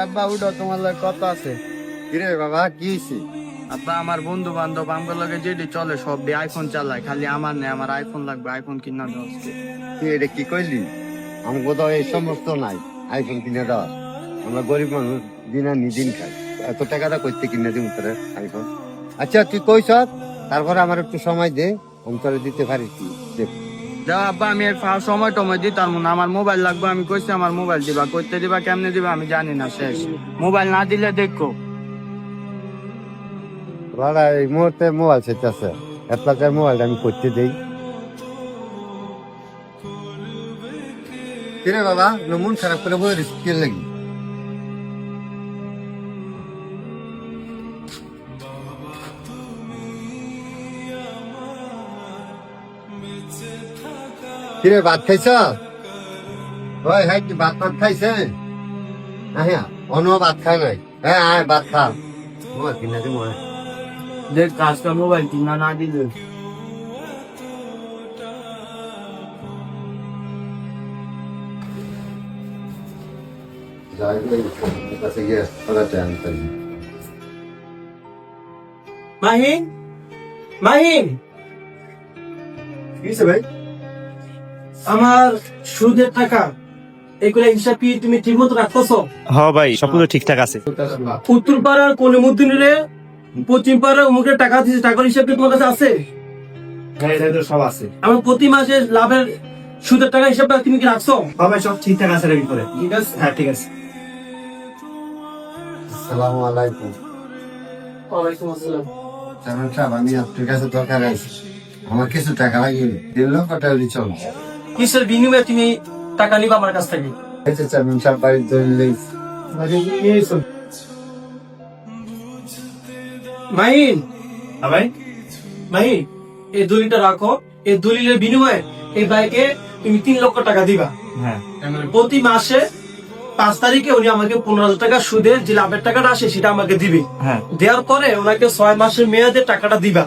আব্বা উঠো, তোমার লগে কথা আছে। কিরে বাবা, কি হয়েছে? আব্বা আমার বন্ধু বান্ধব আমার লগে যেটি চলে সব দিয়ে আইফোন চালায়, খালি আমার নেই, আমার আইফোন লাগবে, আইফোন কিনা দাও আজকে। তুই এটা কি কইলি? আমাকে তো এই সমস্ত নাই আইফোন কিনে দেওয়া। আমরা গরিব মানুষ, দিন আনি দিন খাই, এত টাকাটা করতে কিনে দিব তোর আইফোন? আচ্ছা তুই কইস, তারপরে আমার একটু সময় দে, আমি তোরে দিতে পারি কি দেখ। যাও আব্বা, আমি আর সময় টময় দিতাম না, আমার মোবাইল লাগবে, আমি কইছি আমার মোবাইল দিবা, করতে দিবা কেমনে দিবা আমি জানি না, শেষ। মোবাইল না দিলে দেখো। দাদা এই মুহূর্তে মোবাইল চাইতেছে, এতটাকার মোবাইলটা আমি করতে দেই। কিরে বাবা, মন খারাপ করে বই রিস্ক লাগি? কিরে ভাত খাইছ? ওই হ্যাঁ, কি ভাত ভাত খাইছে? হ্যাঁ, অন্য ভাত খায় নাই। হ্যাঁ হ্যাঁ, ভাত খা। মোবাইল কিনা দিব। দেখ কাজটা মোবাইল কিনা না দিলে। মাহিন, মাহিন, ভাই আমার সুদের টাকা এগুলা হিসাব কি তুমি ঠিক মতো রাখতেছো? হ্যাঁ ভাই, সবগুলো ঠিকঠাক আছে। উত্তর পাড়ার কলিমুদ্দিনের পশ্চিম পাড়ার অমুকের টাকা দিয়েছে, টাকার হিসাব কি তোমার কাছে আছে? সব আছে। আমার প্রতি মাসে লাভের সুদের টাকা হিসাবটা তুমি কি রাখছো? হ্যাঁ ভাই, সব ঠিকঠাক আছে রেডি করে। ঠিক আছে, হ্যাঁ ঠিক আছে। আসসালামু আলাইকুম। ওয়ালাইকুম আসসালাম। চেয়ারম্যান সাহেব, আমি আপনার কাছে দরকার আছে, আমার কিছু টাকা লাগিয়ে 3 লক্ষ টাকা দিয়ে চলো। কিসের বিনিময়ে তুমি টাকা নিবা আমার কাছ থেকে? এই যে চেয়ারম্যান সাহেব বাড়ির দলিল। মাহিন, হ্যাঁ ভাই। মাহিন, এই দলিলটা রাখো। এই দলিলের বিনিময়ে এই ভাইকে তুমি 3 লক্ষ টাকা দিবা। হ্যাঁ প্রতি মাসে 5 তারিখে উনি আমাকে 15,000 টাকা সুদের যে লাভের টাকাটা আসে সেটা আমাকে দিবে। হ্যাঁ দেওয়ার পরে ওনাকে 6 মাসের মেয়াদে টাকাটা দিবা।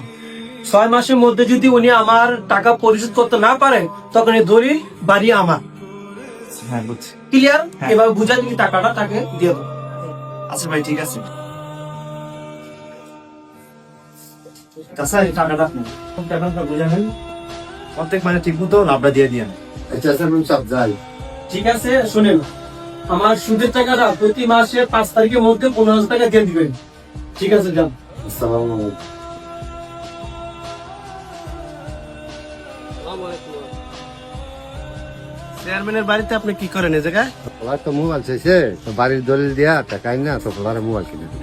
6 মাসের মধ্যে যদি উনি আমার টাকা পরিশোধ করতে না পারে, তখন এই দলিল বাড়ি আমার। হ্যাঁ বুঝছি। ক্লিয়ার? হ্যাঁ। এভাবে বুঝা তুমি টাকাটা তাকে দিয়ে দাও। আচ্ছা ভাই, ঠিক আছে। চাচা, এই টাকাটা টাকাটা বুঝাবেন, প্রত্যেক মানে ঠিক মতো লাভটা দিয়ে দিয়ে। আচ্ছা চেয়ারম্যান সাহেব যাই। ঠিক আছে, শুনেন, আমার সুদের টাকাটা প্রতি মাসে 5 তারিখের মধ্যে 15,000 টাকা দিয়ে দিবেন। ঠিক আছে, যান। আসসালামু আলাইকুম। চেয়ারম্যানের বাড়িতে আপনি কি করেন এই জায়গায়? ওরা তো মোবাইল চাইছে, তো বাড়ির দলিল দিয়া টাকাই না, তো ওরা মোবাইল কিনে দিল।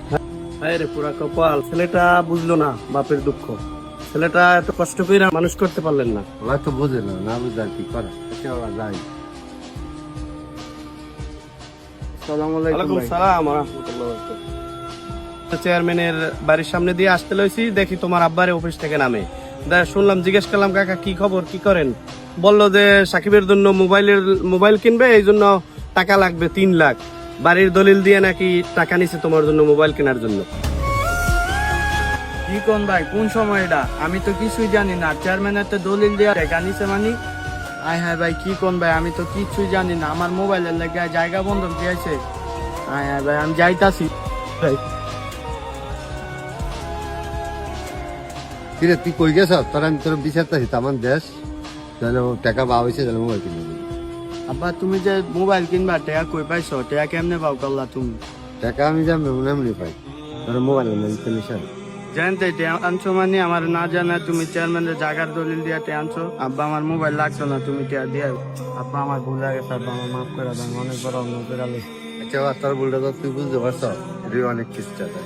আরে পুরা কপাল, ছেলেটা বুঝলো না বাপের দুঃখ। ছেলেটা এত কষ্ট করে মানুষ করতে পারলেন না। ওরা তো বুঝে না, না বুঝে আর কি করে। আচ্ছা ওরা যাই। আসসালামু আলাইকুম ওয়ালাইকুম ভাই। সালাম ওয়া রাহমাতুল্লাহি ওয়া বারাকাতুহু। চেয়ারম্যানের বাড়ির সামনে দিয়ে আসতে লইছি, দেখি তোমার আব্বারে অফিস থেকে নামে। শুনলাম, জিজ্ঞেস করলাম কাকা কি খবর, কি করেন? বললো যে সাকিবের জন্য মোবাইল কিনবে, এই জন্য টাকা লাগবে 3 লাখ। বাড়ির দলিল দিয়ে নাকি টাকা নিছে তোমার জন্য মোবাইল কেনার জন্য। কি কোন ভাই, কোন সময় এটা? আমি তো কিছুই জানি না। চেয়ারম্যানের তো দলিল দেওয়া টাকা নিছে মানে? আয় হ্যাঁ ভাই, কি কোন ভাই, আমি তো কিছুই জানি না। আমার মোবাইলের লেগে জায়গা বন্ধক দিয়েছে। আয় হ্যাঁ ভাই, আমি যাইতাছি। কিরে তুই কই গেছ? তোর আমি তোর বিচারতাছি, আমার দেশ তাহলে টাকা পাওয়া হয়েছে, তাহলে মোবাইল কিনে দিবি। আব্বা তুমি যে মোবাইল কিনবা, টাকা কই পাইছো? টাকা কেমনে পাও করলা তুমি? টাকা আমি যাবো এমনি পাই, তোর মোবাইল কিনে জানতে আনছো মানে আমার না জানা তুমি চেয়ারম্যানের জায়গার দলিল দিয়ে আনছো? আব্বা আমার মোবাইল লাগছো না, তুমি টিয়া দিয়ে। আব্বা আমার ভুল লাগে, আব্বা আমার মাফ করে দেন, অনেক বড় অন্য করে আলো। আচ্ছা তোর ভুলটা তো তুই বুঝতে পারছ, অনেক কিছু টাকা।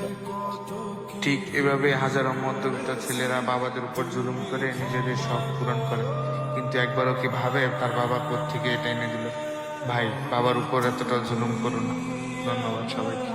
ঠিক এভাবে হাজারো মধ্যবিত্ত ছেলেরা বাবাদের উপর জুলুম করে নিজেদের শখ পূরণ করে, কিন্তু একবারও কি ভাবে তার বাবা কোত্থেকে এটা এনে দিল? ভাই, বাবার উপর এতটা জুলুম করো না। ধন্যবাদ সবাইকে।